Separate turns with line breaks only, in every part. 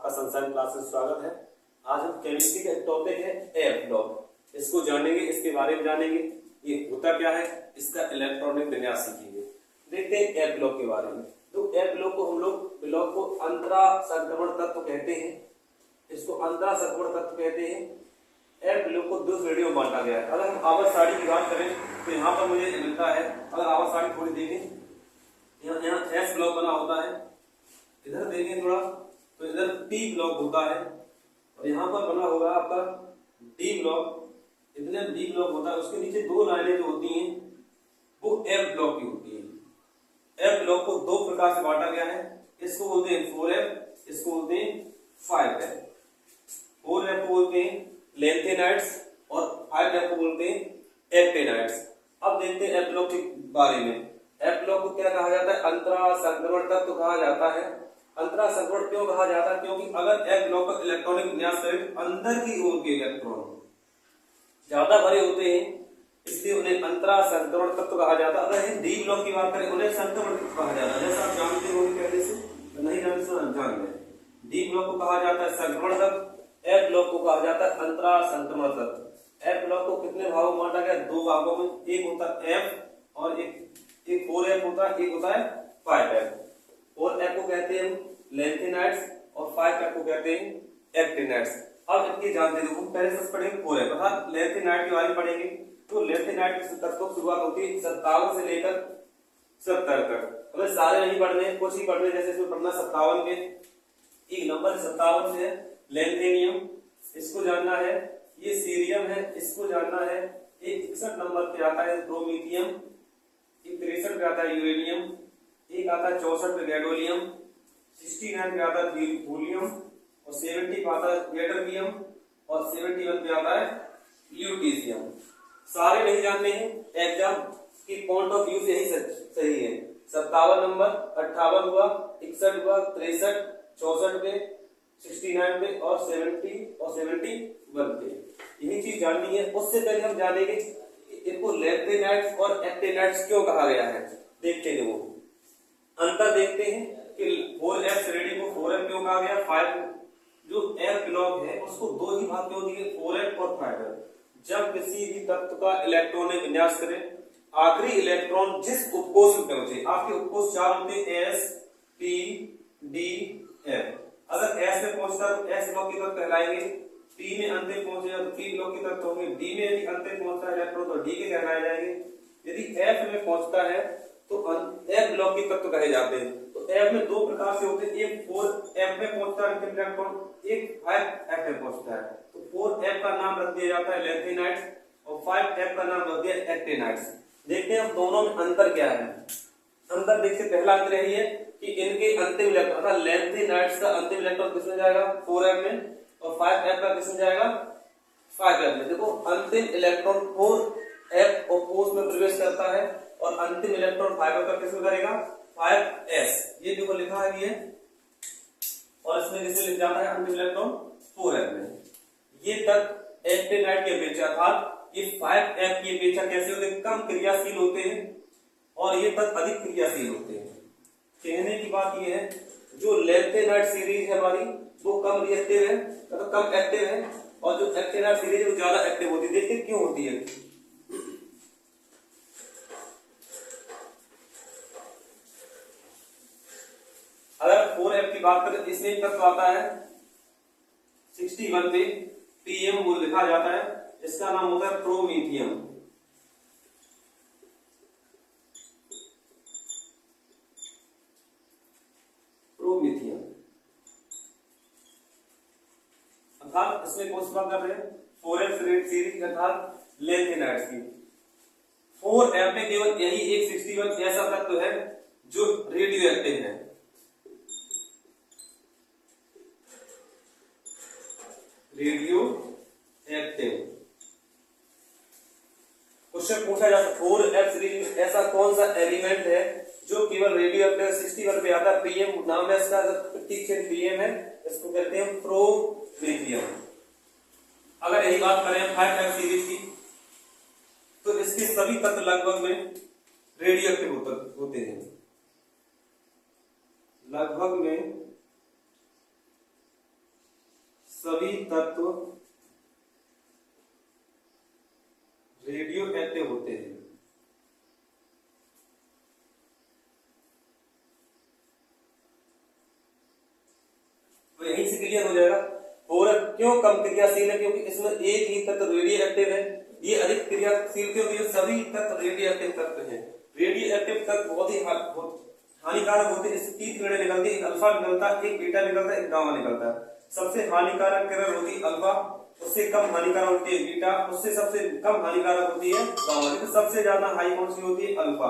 आपका sunshine classes स्वागत है। आज हम केमिस्ट्री का टॉपिक है एफ ब्लॉक। इसको जानेंगे, इसके बारे में जानेंगे, ये होता क्या है, इसका इलेक्ट्रॉनिक विन्यास सीखेंगे। देखते हैं एफ ब्लॉक के बारे में। तो एफ ब्लॉक को हम लोग ब्लॉक को अंतरा संक्रमण तत्व कहते हैं, इसको अंतरा संक्रमण तत्व कहते हैं। एफ ब्लॉक को दो श्रेणियों में बांटा गया है। अगर हम आवर्त सारणी की बात करें तो यहाँ पर मुझे मिलता है, अगर आवर्त सारणी थोड़ी देखें, यहाँ एस ब्लॉक बना होता है, इधर देखें थोड़ा तो इधर टी ब्लॉक होता है और यहाँ पर बना होगा आपका डी ब्लॉक, इधर डी ब्लॉक होता है। उसके नीचे दो लाइनें जो होती हैं वो एफ ब्लॉक की होती है। एफ ब्लॉक को दो प्रकार से बांटा गया है, इसको बोलते हैं 4F, इसको बोलते हैं 5F। 4F को बोलते हैं लैंथेनाइड्स और 5F को बोलते हैं एक्टिनाइड्स। अब देखते हैं एफ ब्लॉक के बारे में। एफ ब्लॉक को क्या कहा जाता है? अंतरा संक्रमण तत्व कहा जाता है। अंतरा संक्रमण क्यों कहा जाता है? क्योंकि अगर एफ ब्लॉक का इलेक्ट्रॉनिक विन्यास करें तो अंदर की ओर के इलेक्ट्रॉन ज्यादा भरे होते हैं, इसलिए उन्हें अंतरा संक्रमण तत्व कहा जाता है। अगर डी ब्लॉक की बात करें उन्हें संक्रमण तत्व कहा जाता है। जैसा आप जानते होंगे पहले से, नहीं जानते तो जान लें। डी ब्लॉक को कहा जाता है संक्रमण तत्व, एफ ब्लॉक को कहा जाता है अंतरा संक्रमण तत्व। एफ ब्लॉक को कितने भागों में बांटा गया? दो भागों में, एक होता है एफ और एक 4F होता है, एक होता है 5F। 4F को कहते हैं लैंथेनाइड्स और 5F को कहते हैं एक्टिनाइड्स। अब इनकी जानते हैं, पहले से पढ़ेंगे 4F अर्थात लैंथेनाइड के बारे में पढ़ेंगे। तो लैंथेनाइड की तत्वों की शुरुआत होती है 57 से लेकर 70 तक। हमें सारे नहीं पढ़ने, कुछ ही पढ़ने, जैसे इसमें पढ़ना 57 के एक नंबर 57 से है लैंथेनियम, इसको जानना है। ये सीरियम है, इसको जानना है। एक 61 नंबर पे आता है प्रोमीथियम, 63 पे आता है यूरेनियम, एक आता है 64 पे गैडोलियम, 69 पे आता है थूलियम और 70 पे आता है यटरबियम और 71 पे आता है ल्यूटीशियम। सारे नहीं जानते हैं, एग्जाम की पॉइंट ऑफ व्यू से यही सही है। 57 नंबर, 58 हुआ, 61 हुआ, 63, 64 पे, 69 पे और 70 और 71 पे, यही चीज जाननी है। उससे पहले हम जानेंगे इनको लैंथेनाइड्स और एक्टिनाइड्स क्यों कहा गया है। देखते हैं वो अंतर देखते हैं कि 4F श्रेणी को 4F क्यों कहा गया। 5 जो F ब्लॉक है उसको दो ही भाग क्यों दिए, 4F और 5F। जब किसी भी तत्व का इलेक्ट्रॉनिक विन्यास करें, आखिरी इलेक्ट्रॉन जिस उपकोष में पहुंचे, आपके उपकोष 4 होते हैं, S, P, D, F। अगर S में पहुंचता तो S ब्लॉक की तरफ कहलाएंगे, P में अंतिम पहुंचेगा तो P ब्लॉक की तरफ होंगे, D में यदि अंतिम पहुंचता है इलेक्ट्रॉन तो D के कहलाए जाएंगे। यदि F में पहुंचता है तो F ब्लॉक के तत्व कहे जाते हैं। तो F में दो प्रकार से होते हैं, एक 4F में पहुंचता है अंतिम इलेक्ट्रॉन, एक 5F में पहुंचता है। तो 4F का नाम रख दिया जाता है लैंथेनाइड्स और 5F का नाम रख दिया एक्टिनाइड्स। देखते हैं अब दोनों में अंतर क्या है। अंतर देखते, पहला अंतर यही है कि इनके अंतिम इलेक्ट्रॉन अर्थात लैंथेनाइड्स का अंतिम इलेक्ट्रॉन किसमें जाएगा? 4F में, और 5F का किसमें जाएगा? 5F में। देखो अंतिम इलेक्ट्रॉन 4F उपकोष में प्रवेश करता है और अंतिम इलेक्ट्रॉन 5F का किसमें करेगा? 5S। ये देखो लिखा है ये, और इसमें किसमें लिख जाता है अंतिम इलेक्ट्रॉन? 4F में। ये तक एक्टिनाइड की अपेक्षा अर्थात ये 5F की अपेक्षा कैसे होते हैं? कम क्रियाशील होते हैं और ये तक अधिक क्रियाशील होते हैं। कहने की बात ये है जो लैंथेनाइड सीरीज है हमारी वो कम रिएक्टिव है, मतलब कम एक्टिव है, और जो एक्टिनाइड सीरीज है वो ज्यादा एक्टिव होती है। देखते क्यों होती है। अगर 4F की बात करें, इसमें एक तत्व आता है 61 पे PM वो लिखा जाता है, इसका नाम होता है प्रोमीथियम। प्रोमीथियम अर्थात इसमें कौन सी बात कर रहे हैं? 4F सीरीज अर्थात लैंथेनाइड्स की। 4F में केवल यही एक 61 ऐसा तत्व है जो रेडियो एक्टिव है। रेडियो एक्टिव क्वेश्चन पूछा जा सकता है 4F सीरीज में ऐसा कौन सा एलिमेंट है जो केवल रेडियो एक्टिव 61 पे आता है? PM नाम है इसका, प्रतीक PM है, इसको कहते हैं प्रोमीथियम। अगर यही बात करें 5F सीरीज की तो इसके सभी तत्व लगभग में रेडियो एक्टिव होते हैं, लगभग में सभी तत्व रेडियो एक्टिव होते हैं। तो यहीं से क्लियर हो जाएगा और क्यों कम क्रियाशील है, क्योंकि इसमें एक ही तत्व रेडियो एक्टिव है। ये अधिक क्रियाशील क्योंकि ये सभी तत्व रेडियो एक्टिव तत्व हैं। रेडियो एक्टिव तत्व बहुत ही हानिकारक होते हैं। इससे 3 किरणें निकलती है, एक अल्फा निकलता है, एक बीटा निकलता है, एक गामा निकलता है। सबसे हानिकारक किरण होती है अल्फा, उससे कम हानिकारक होती है बीटा, उससे सबसे कम हानिकारक होती है गामा, लेकिन सबसे ज्यादा हाई कौन सी होती है? अल्फा।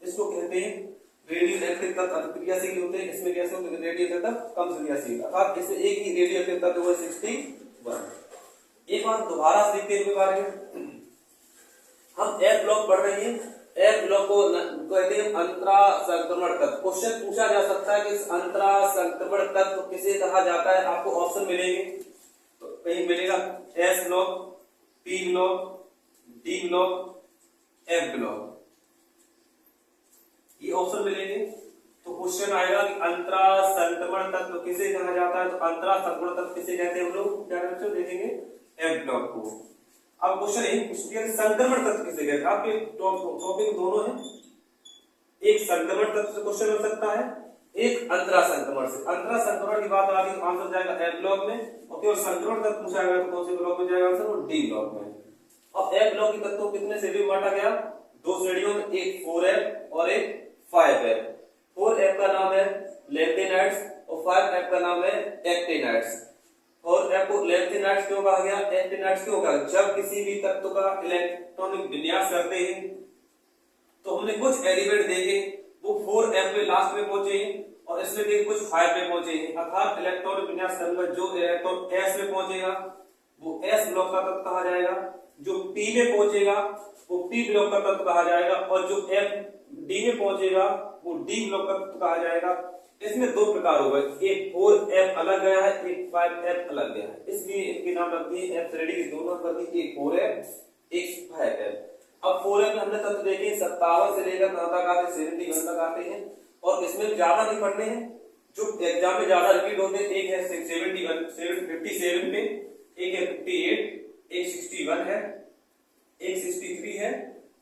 इसको कहते हैं रेडियो एक्टिव तत्व अधिक क्रियाशील होते हैं। इसमें कैसे होते हैं? रेडियो तत्व कम क्रियाशील, अर्थात इसमें एक ही रेडियो एक्टिव तत्व है 61। एक बार दोबारा देखते हैं इनके बारे में। हम एफ ब्लॉक पढ़ रहे हैं। एफ ब्लॉक को कहते हैं अंतरा संक्रमण तत्व। क्वेश्चन पूछा जा सकता है कि इस अंतरा संक्रमण तत्व किसे कहा जाता है? आपको ऑप्शन मिलेंगे, तो कहीं मिलेगा S block, P block, D block, F block, ये ऑप्शन मिलेंगे। तो क्वेश्चन आएगा कि अंतरा संक्रमण तत्व किसे कहा जाता है? तो अंतरा संक्रमण तत्व किसे कहते हैं? हम लोग क्या देखेंगे? एफ ब्लॉक को। अब क्वेश्चन यही पूछ दिया कि संक्रमण तत्व किसे कहते हैं? आपके टॉपिक दोनों है, एक संक्रमण तत्व से क्वेश्चन हो सकता है, एक अंतरा संक्रमण से। अंतरा संक्रमण की बात आ रही है तो आंसर जाएगा एफ ब्लॉक में, और केवल संक्रमण तत्व पूछा गया तो कौन से ब्लॉक में जाएगा आंसर? डी ब्लॉक में। अब एफ ब्लॉक की तत्वों कितने श्रेणी में बांटा गया? 2 श्रेणियों में, एक 4F और एक 5F। 4F का नाम है लैंथेनाइड्स और 5F का नाम है एक्टिनाइड्स। और F को लैंथेनाइड्स क्यों कहा गया? एक्टिनाइड्स क्यों कहा? जब किसी भी तत्व का इलेक्ट्रॉनिक विन्यास करते हैं तो हमने कुछ एलिमेंट देखे, वो 4F पे लास्ट में पहुंचे और इसमें देखे कुछ 5 पे पहुंचे, अर्थात इलेक्ट्रॉनिक विन्यास करने में जो इलेक्ट्रॉन S में पहुंचेगा वो S ब्लॉक का तत्व कहा जाएगा, जो P में पहुंचेगा वो P ब्लॉक का तत्व कहा जाएगा, और जो D में पहुंचेगा वो D ब्लॉक का तत्व कहा जाएगा। इसमें 2 प्रकार हो गए, एक 4F अलग गया है, एक 5F अलग गया है, इसलिए इनके नाम रख दिए F श्रेणी के दोनों कर दी, एक 4F एक 5F। अब 4F में हमने तत्व देखे 57 से लेकर कहां तक आते? 71 तक आते हैं, और इसमें ज्यादा नहीं पढ़ने हैं, जो एग्जाम में ज्यादा रिपीट होते हैं। एक है 57 पे, एक है 58, एक 61 है, एक 63 है,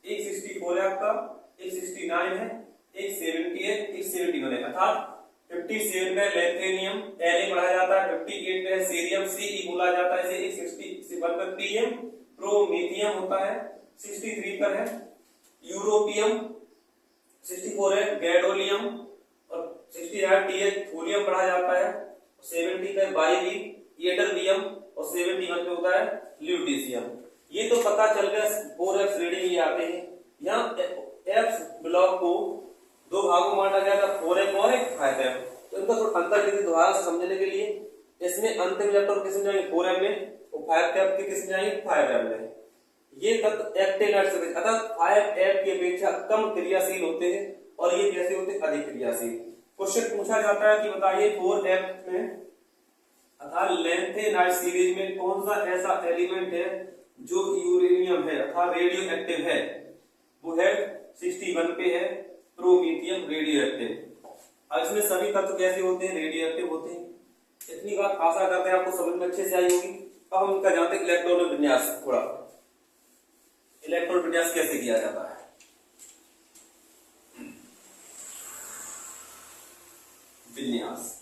एक 64 है आपका, एक 69 है, एक 70 है, एक 71 है। अर्थात 57 में लैंथेनियम Na पढ़ाया जाता है, 58 में सीरियम Ce बोला जाता है, इसे 61 पर Pm प्रोमेथियम होता है, 63 पर है यूरोपियम, 64 है गैडोलियम, और 69 TH थोलियम पढ़ा जाता है, 70 पे बाइवी एटरबियम, और 71 पे होता है ल्यूटीशियम। ये तो पता चल गया 4F श्रेणी में आते हैं। यहाँ F ब्लॉक को 2 भागों में बांटा गया था, 4F और 5F। तो इनका थोड़ा अंतर दोबारा समझने के लिए, इसमें अंतिम इलेक्ट्रॉन किसमें जाएंगे? 4F में, और 5F के किसमें जाएंगे? 5F में। ये तत्व एक्टिनाइड्स से अर्थात 5F की अपेक्षा कम क्रियाशील होते हैं, और ये कैसे होते हैं? अधिक क्रियाशील। क्वेश्चन पूछा जाता है कि बताइए 4F में अर्थात लैंथेनाइड सीरीज में कौन सा ऐसा एलिमेंट है जो यूरेनियम है अर्थात रेडियो एक्टिव है? वो है 61 पे है प्रोमेथियम रेडियो एक्टिव। अब इसमें सभी तत्व कैसे होते हैं? रेडियो एक्टिव होते हैं। इतनी बात आशा करते हैं आपको समझ में अच्छे से आई होगी। अब हम इनका जानते हैं इलेक्ट्रॉन विन्यास। थोड़ा इलेक्ट्रॉन विन्यास कैसे किया जाता है? विन्यास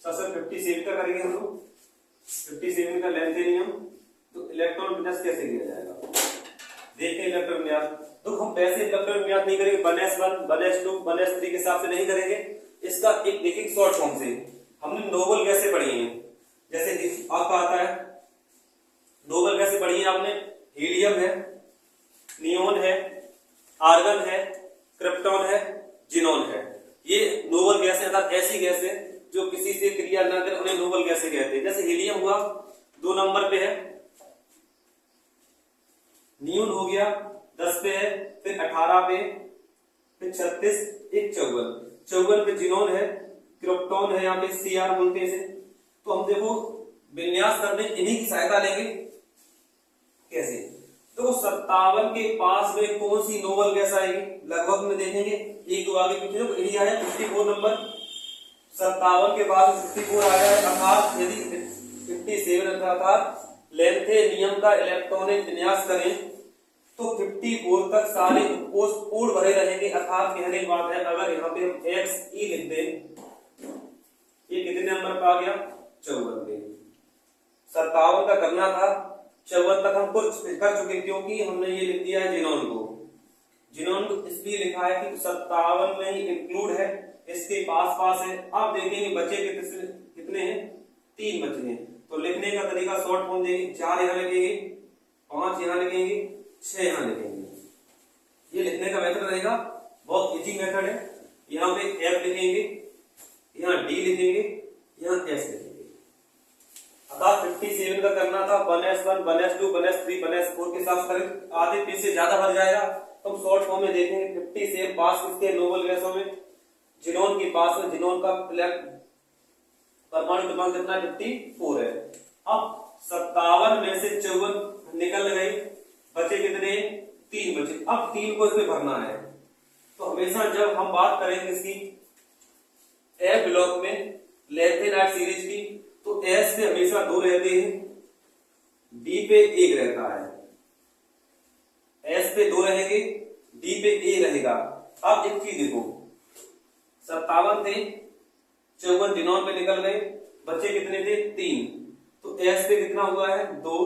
सबसे 57 का करेंगे हम लोग, 57 का लैंथेनियम। तो इलेक्ट्रॉन विन्यास कैसे किया जाएगा? देखते हैं इलेक्ट्रॉन विन्यास। तो हम वैसे इलेक्ट्रॉन विन्यास नहीं करेंगे 1s1 1s2 1s3 के हिसाब से नहीं करेंगे। इसका एक देखिए शॉर्ट फॉर्म से हमने नोबल गैसें पढ़ी हैं, जैसे आपका आता है नोबल गैसें पढ़ी है आपने, हीलियम है, नियोन है, आर्गन है, क्रिप्टॉन है, जिनोन है। ये नोबल गैसें अर्थात ऐसी गैसें जो किसी से क्रिया न करें उन्हें नोबल गैसें कहते हैं। जैसे हीलियम हुआ 2 नंबर पे है, नियोन हो गया 10 पे है, फिर 18 पे, फिर 36, एक 54 पे जिनोन है, क्रिप्टॉन है, यहाँ पे Cr बोलते हैं इसे। तो हम देखो विन्यास करने इन्हीं की सहायता लेंगे। कैसे? तो 57 के पास में कौन सी नोबल गैस आएगी, लगभग में देखेंगे एक दो आगे पीछे। तो एरिया है 54 नंबर, 57 के बाद 54 आ जाए, अर्थात यदि 57 अर्थात लेंथेनियम का इलेक्ट्रॉनिक विन्यास करें तो 54 तक सारे कोष पूर्ण भरे रहेंगे। अर्थात कहने की बात है, अगर यहाँ पे हम XE लिख दें, ये कितने नंबर का आ गया, 54 पे। 57 का करना था, 54 तक हम कुछ कर चुके, क्योंकि हमने ये लिख दिया है जिनोन को। जिनोन को इसलिए लिखा है कि 57 में ही इंक्लूड है, इसके पास पास है। अब देखेंगे बचे कितने हैं, 3 बचे हैं। तो लिखने का तरीका शॉर्ट फॉर्म देंगे, 4 यहाँ लिखेंगे, 5 यहाँ लिखेंगे, 6 यहाँ लिखेंगे। ये लिखने का मेथड रहेगा, बहुत इजी मेथड है। यहाँ पे F लिखेंगे, यहाँ D लिखेंगे, यहाँ S लिखेंगे। अर्थात 57 का करना था 1s1, 1s2, 1s3, 1s4 के साथ करें, आधे पेज से ज्यादा भर जाएगा। तो हम शॉर्ट फॉर्म में देखेंगे 57 पास किसके, नोबल गैसों में, जिनोन के पास में, जिनोन का परमाणु क्रमांक कितना, 54 है। अब 57 में से 54 निकल गए, बचे कितने, 3 बचे। अब 3 को इसमें भरना है। तो हमेशा जब हम बात करेंगे इसकी ए ब्लॉक में लेंथेनाइट सीरीज की, तो एस पे हमेशा 2 रहते हैं, डी पे 1 रहता है। एस पे 2 रहेंगे, डी पे 1 रहेगा। अब एक चीज देखो, 57 थे, 54 जिनोन पे निकल गए, बचे कितने थे, 3। तो एस पे कितना हुआ है, 2,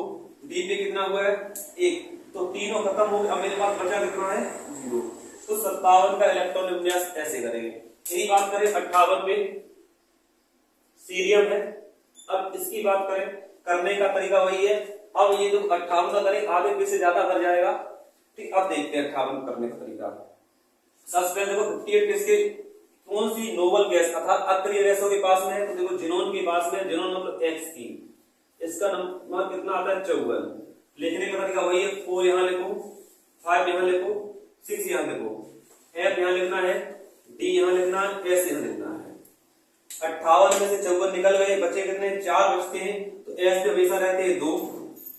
डी पे कितना हुआ है, 1। तो तीनों खत्म हो गए, अब मेरे पास बचा कितना है, 0। तो 57 का इलेक्ट्रॉन विन्यास ऐसे करेंगे। यही बात करें 58 पे, सीरियम है। अब इसकी बात करें, करने का तरीका वही है। अब ये जो 58 का करें, आधे पेज से ज्यादा भर जाएगा। ठीक, अब देखते हैं 58 करने का तरीका। सबसे पहले देखो 58 किसके, कौन सी नोबल गैस अर्थात अक्रिय गैसों के पास में है, तो देखो जिनोन के पास में, जिनोन मतलब X की, इसका नंबर कितना आता है, 54। लिखने का तरीका वही है, 4 यहाँ लिखो, 5 यहाँ लिखो, 6 यहाँ लिखो, F यहाँ लिखना है, D यहाँ लिखना है, S यहाँ लिखना है। 58 में से 54 निकल गए, बचे कितने, 4 बचते हैं। तो S पे हमेशा रहते हैं 2,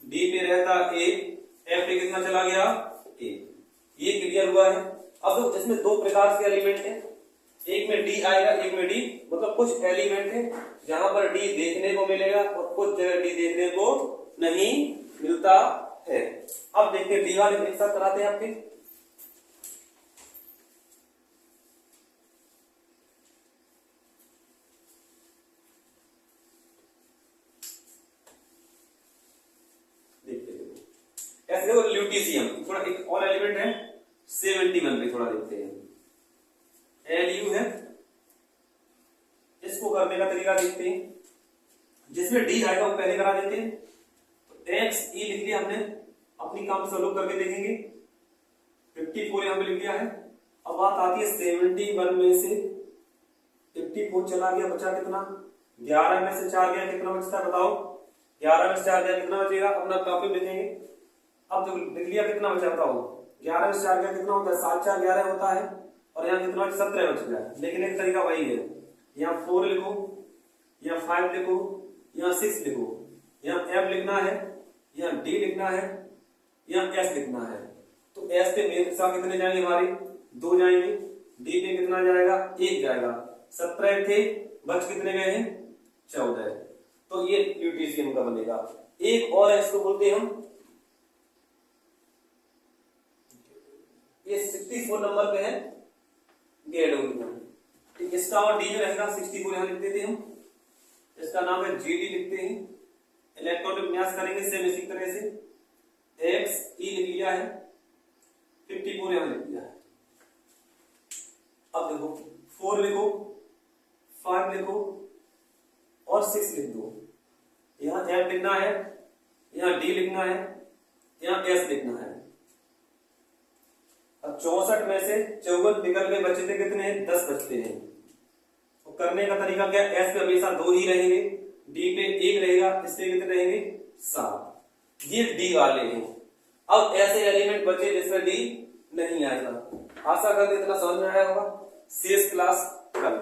D पे रहता 1, F पे कितना चला गया, 1। ये क्लियर हुआ है। अब तो इसमें 2 प्रकार के एलिमेंट हैं, एक में D आएगा, एक में D, मतलब कुछ एलिमेंट है जहां पर D देखने को मिलेगा और कुछ जगह D देखने को नहीं मिलता है। अब देखते हैं D वाले एक साथ कराते हैं आपके। ऐसे देखो ल्यूटीशियम, थोड़ा एक और एलिमेंट है 71 पे, थोड़ा देखते हैं। Lu है, इसको करने का तरीका देखते हैं। जिसमें D आएगा वो पहले करा देते हैं। तो XE लिख लिया हमने, अपनी काम सॉल्व करके देखेंगे। 54 यहां पे लिख लिया है। अब बात आती है 71 में से 54 चला गया, बचा कितना, 11 में से 4 गया, कितना बचता है बताओ, 11 में से 4 गया, कितना बचेगा, अपना कॉपी में लिखेंगे। अब जो लिख लिया कितना बचा बताओ, 11 में से 4 गया, कितना होता है, 7 4 11 होता है, और यहाँ कितना 17 बच गया। लेकिन एक तरीका वही है, यहाँ 4 लिखो, यहाँ 5 लिखो, यहाँ 6 लिखो, यहाँ F लिखना है, यहाँ D लिखना है, यहाँ S लिखना है। तो S पे मेरे साथ कितने जाएंगे, हमारे 2 जाएंगे, D पे कितना जाएगा, 1 जाएगा। 17 थे, बच कितने गए हैं, 14। तो ये ल्यूटीशियम का बनेगा। एक और है, इसको बोलते हैं हम, ये 64 नंबर पे है, गैडोनियम। ठीक, इसका और डी जो रहेगा 64 यहां लिख देते हैं हम, इसका नाम है GD लिखते हैं। इलेक्ट्रॉन विन्यास करेंगे सेम इसी तरह से, XE लिख लिया है, 54 यहां लिख दिया है। अब देखो 4 लिखो, 5 लिखो और 6 लिख दो। यहाँ F लिखना है, यहाँ D लिखना है, यहाँ S लिखना है। अब 64 में से 54 निकल गए, बचे थे कितने, 10 बचते हैं। तो करने का तरीका क्या, S पे हमेशा 2 ही रहेंगे, D पे 1 रहेगा, इस पे कितने रहेंगे, 7। ये D वाले हैं। अब ऐसे एलिमेंट बचे जिसमें D नहीं आएगा। आशा करते इतना समझ में आया होगा। शेष क्लास कल।